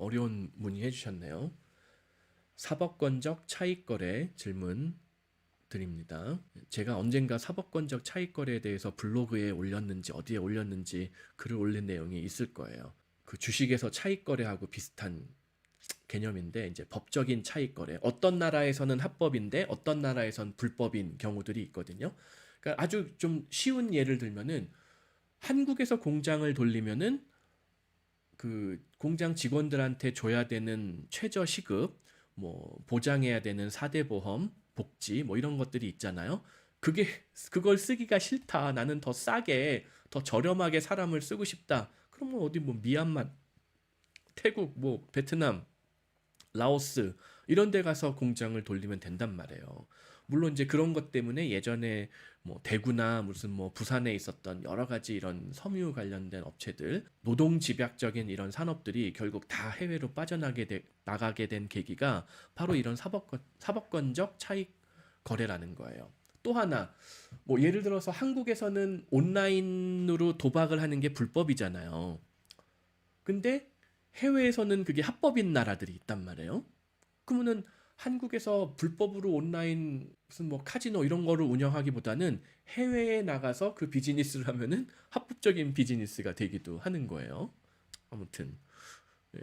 어려운 문의 해주셨네요. 사법권적 차익거래 질문 드립니다. 제가 언젠가 사법권적 차익거래에 대해서 블로그에 올렸는지 어디에 올렸는지 글을 올린 내용이 있을 거예요. 그 주식에서 차익거래하고 비슷한 개념인데 이제 법적인 차익거래. 어떤 나라에서는 합법인데 어떤 나라에선 불법인 경우들이 있거든요. 그러니까 아주 좀 쉬운 예를 들면은 한국에서 공장을 돌리면은 그 공장 직원들한테 줘야 되는 최저 시급, 뭐 보장해야 되는 4대 보험, 복지 뭐 이런 것들이 있잖아요. 그게 그걸 쓰기가 싫다. 나는 더 싸게, 더 저렴하게 사람을 쓰고 싶다. 그러면 어디 뭐 미얀마, 태국, 뭐 베트남, 라오스 이런 데 가서 공장을 돌리면 된단 말이에요. 물론 이제 그런 것 때문에 예전에 뭐 대구나 무슨 뭐 부산에 있었던 여러 가지 이런 섬유 관련된 업체들, 노동 집약적인 이런 산업들이 결국 다 해외로 나가게 된 계기가 바로 이런 사법권적 차익 거래라는 거예요. 또 하나, 뭐 예를 들어서 한국에서는 온라인으로 도박을 하는 게 불법이잖아요. 근데 해외에서는 그게 합법인 나라들이 있단 말이에요. 그러면은 한국에서 불법으로 온라인 무슨 뭐 카지노 이런 거를 운영하기보다는 해외에 나가서 그 비즈니스를 하면은 합법적인 비즈니스가 되기도 하는 거예요. 아무튼 예.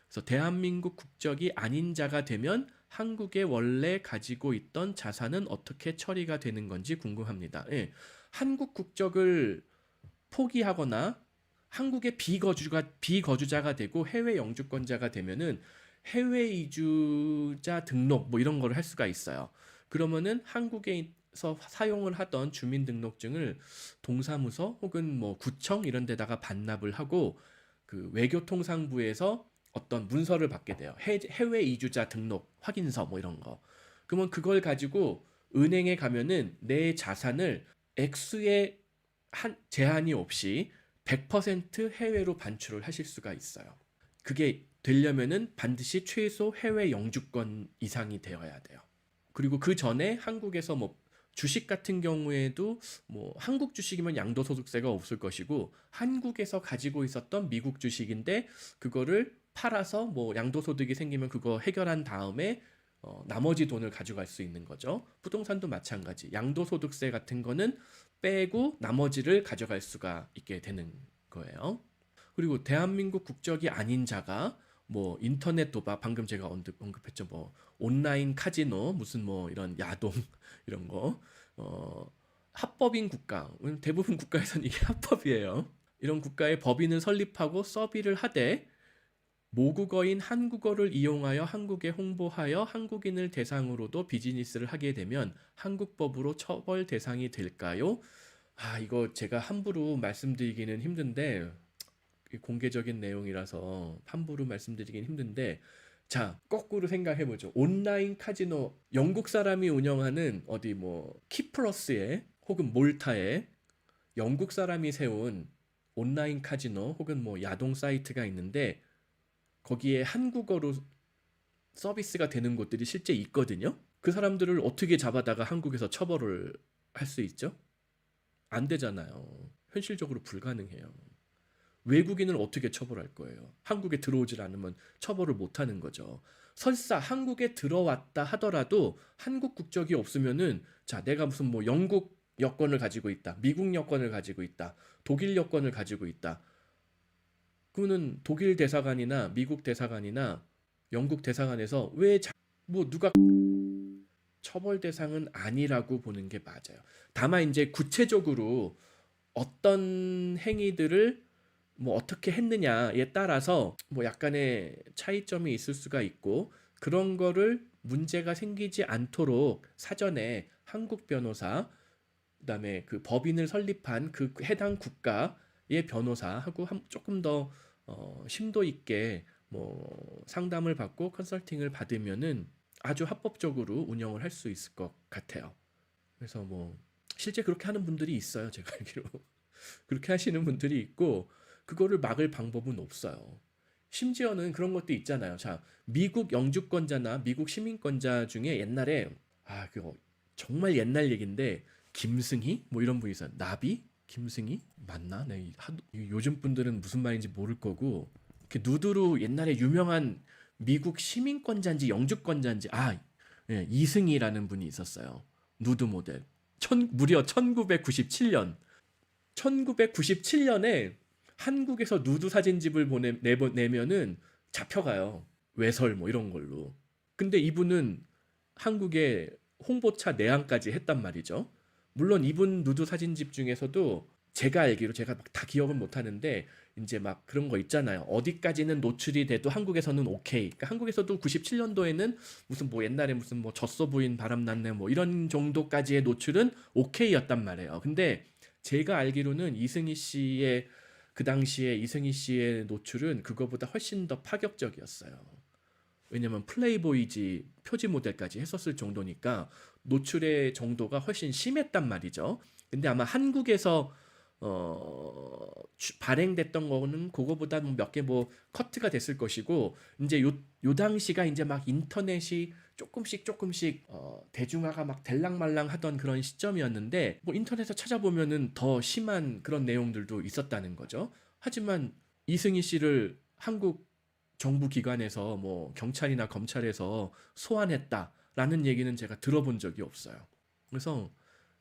그래서 대한민국 국적이 아닌 자가 되면 한국에 원래 가지고 있던 자산은 어떻게 처리가 되는 건지 궁금합니다. 예. 한국 국적을 포기하거나 한국의 비거주자가 되고 해외 영주권자가 되면은 해외 이주자 등록 뭐 이런 거를 할 수가 있어요. 그러면은 한국에서 사용을 하던 주민등록증을 동사무소 혹은 뭐 구청 이런 데다가 반납을 하고 그 외교통상부에서 어떤 문서를 받게 돼요. 해외 이주자 등록 확인서 뭐 이런 거. 그러면 그걸 가지고 은행에 가면은 내 자산을 액수의 한 제한이 없이 100% 해외로 반출을 하실 수가 있어요. 그게 되려면은 반드시 최소 해외 영주권 이상이 되어야 돼요. 그리고 그 전에 한국에서 뭐 주식 같은 경우에도 뭐 한국 주식이면 양도소득세가 없을 것이고 한국에서 가지고 있었던 미국 주식인데 그거를 팔아서 뭐 양도소득이 생기면 그거 해결한 다음에 나머지 돈을 가져갈 수 있는 거죠. 부동산도 마찬가지. 양도소득세 같은 거는 빼고 나머지를 가져갈 수가 있게 되는 거예요. 그리고 대한민국 국적이 아닌 자가 뭐 인터넷 도박 방금 제가 언급했죠. 뭐 온라인 카지노 무슨 뭐 이런 야동 이런 거 합법인 국가 대부분 국가에서는 이게 합법이에요. 이런 국가의 법인을 설립하고 서비를 하되 모국어인 한국어를 이용하여 한국에 홍보하여 한국인을 대상으로도 비즈니스를 하게 되면 한국법으로 처벌 대상이 될까요? 아, 이거 제가 함부로 말씀드리기는 힘든데 공개적인 내용이라서 함부로 말씀드리긴 힘든데 자, 거꾸로 생각해보죠. 온라인 카지노 영국 사람이 운영하는 어디 뭐 키플러스에 혹은 몰타에 영국 사람이 세운 온라인 카지노 혹은 뭐 야동 사이트가 있는데 거기에 한국어로 서비스가 되는 곳들이 실제 있거든요. 그 사람들을 어떻게 잡아다가 한국에서 처벌을 할 수 있죠? 안 되잖아요. 현실적으로 불가능해요. 외국인을 어떻게 처벌할 거예요? 한국에 들어오질 않으면 처벌을 못 하는 거죠. 설사 한국에 들어왔다 하더라도 한국 국적이 없으면은 자, 내가 무슨 뭐 영국 여권을 가지고 있다. 미국 여권을 가지고 있다. 독일 여권을 가지고 있다. 그거는 독일 대사관이나 미국 대사관이나 영국 대사관에서 뭐 누가 처벌 대상은 아니라고 보는 게 맞아요. 다만 이제 구체적으로 어떤 행위들을 뭐 어떻게 했느냐에 따라서 뭐 약간의 차이점이 있을 수가 있고 그런 거를 문제가 생기지 않도록 사전에 한국 변호사 그다음에 그 법인을 설립한 그 해당 국가의 변호사하고 조금 더 심도 있게 뭐 상담을 받고 컨설팅을 받으면은 아주 합법적으로 운영을 할 수 있을 것 같아요. 그래서 뭐 실제 그렇게 하는 분들이 있어요. 제가 알기로 그렇게 하시는 분들이 있고 그거를 막을 방법은 없어요. 심지어는 그런 것도 있잖아요. 자, 미국 영주권자나 미국 시민권자 중에 옛날에 그거 정말 옛날 얘긴데 김승희 뭐 이런 분이 있어요. 나비 김승희 맞나? 네, 요즘 분들은 무슨 말인지 모를 거고 그 누드로 옛날에 유명한 미국 시민권자인지 영주권자인지 예, 이승희라는 분이 있었어요. 누드 모델. 무려 1997년. 1997년에 한국에서 누드 사진집을 내면은 잡혀가요. 외설 뭐 이런 걸로. 근데 이분은 한국에 홍보차 내한까지 했단 말이죠. 물론 이분 누드 사진집 중에서도 제가 알기로 제가 막 다 기억은 못 하는데 이제 막 그런 거 있잖아요. 어디까지는 노출이 돼도 한국에서는 오케이. 그러니까 한국에서도 97년도에는 무슨 뭐 옛날에 무슨 뭐 젖소 부인 바람났네 뭐 이런 정도까지의 노출은 오케이였단 말이에요. 근데 제가 알기로는 이승희 씨의 그 당시에 이승희 씨의 노출은 그거보다 훨씬 더 파격적이었어요. 왜냐면 플레이보이지 표지 모델까지 했었을 정도니까 노출의 정도가 훨씬 심했단 말이죠. 근데 아마 한국에서 발행됐던 거는 그거보다 몇 개 뭐 커트가 됐을 것이고 이제 요 당시가 이제 막 인터넷이 조금씩 대중화가 막 될랑말랑 하던 그런 시점이었는데 뭐 인터넷에서 찾아보면은 더 심한 그런 내용들도 있었다는 거죠. 하지만 이승희 씨를 한국 정부 기관에서 뭐 경찰이나 검찰에서 소환했다라는 얘기는 제가 들어본 적이 없어요. 그래서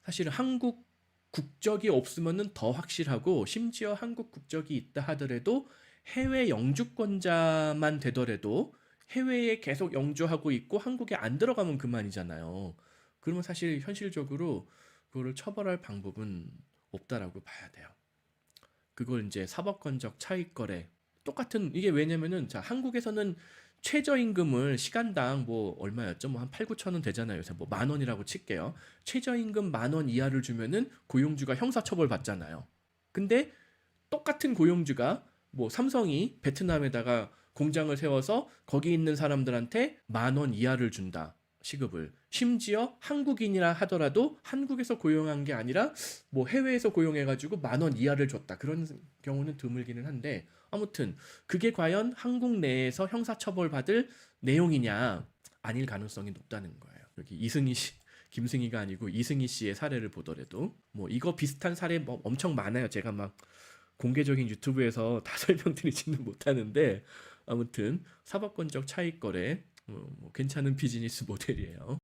사실 한국 국적이 없으면은 더 확실하고 심지어 한국 국적이 있다 하더라도 해외 영주권자만 되더라도 해외에 계속 영주하고 있고 한국에 안 들어가면 그만이잖아요. 그러면 사실 현실적으로 그거를 처벌할 방법은 없다라고 봐야 돼요. 그걸 이제 사법권적 차익거래 똑같은 이게 왜냐면은 자 한국에서는 최저임금을 시간당 뭐 얼마였죠? 뭐 한 8, 9천 원 되잖아요. 요새 뭐 만 원이라고 칠게요. 최저임금 만 원 이하를 주면은 고용주가 형사처벌 받잖아요. 근데 똑같은 고용주가 뭐 삼성이 베트남에다가 공장을 세워서 거기 있는 사람들한테 만 원 이하를 준다. 시급을. 심지어 한국인이라 하더라도 한국에서 고용한 게 아니라 뭐 해외에서 고용해가지고 만 원 이하를 줬다. 그런 경우는 드물기는 한데 아무튼 그게 과연 한국 내에서 형사처벌 받을 내용이냐 아닐 가능성이 높다는 거예요. 여기 이승희 씨, 김승희가 아니고 이승희 씨의 사례를 보더라도 뭐 이거 비슷한 사례 뭐 엄청 많아요. 제가 막 공개적인 유튜브에서 다 설명드리지는 못하는데 아무튼 사법권적 차익거래 뭐 괜찮은 비즈니스 모델이에요.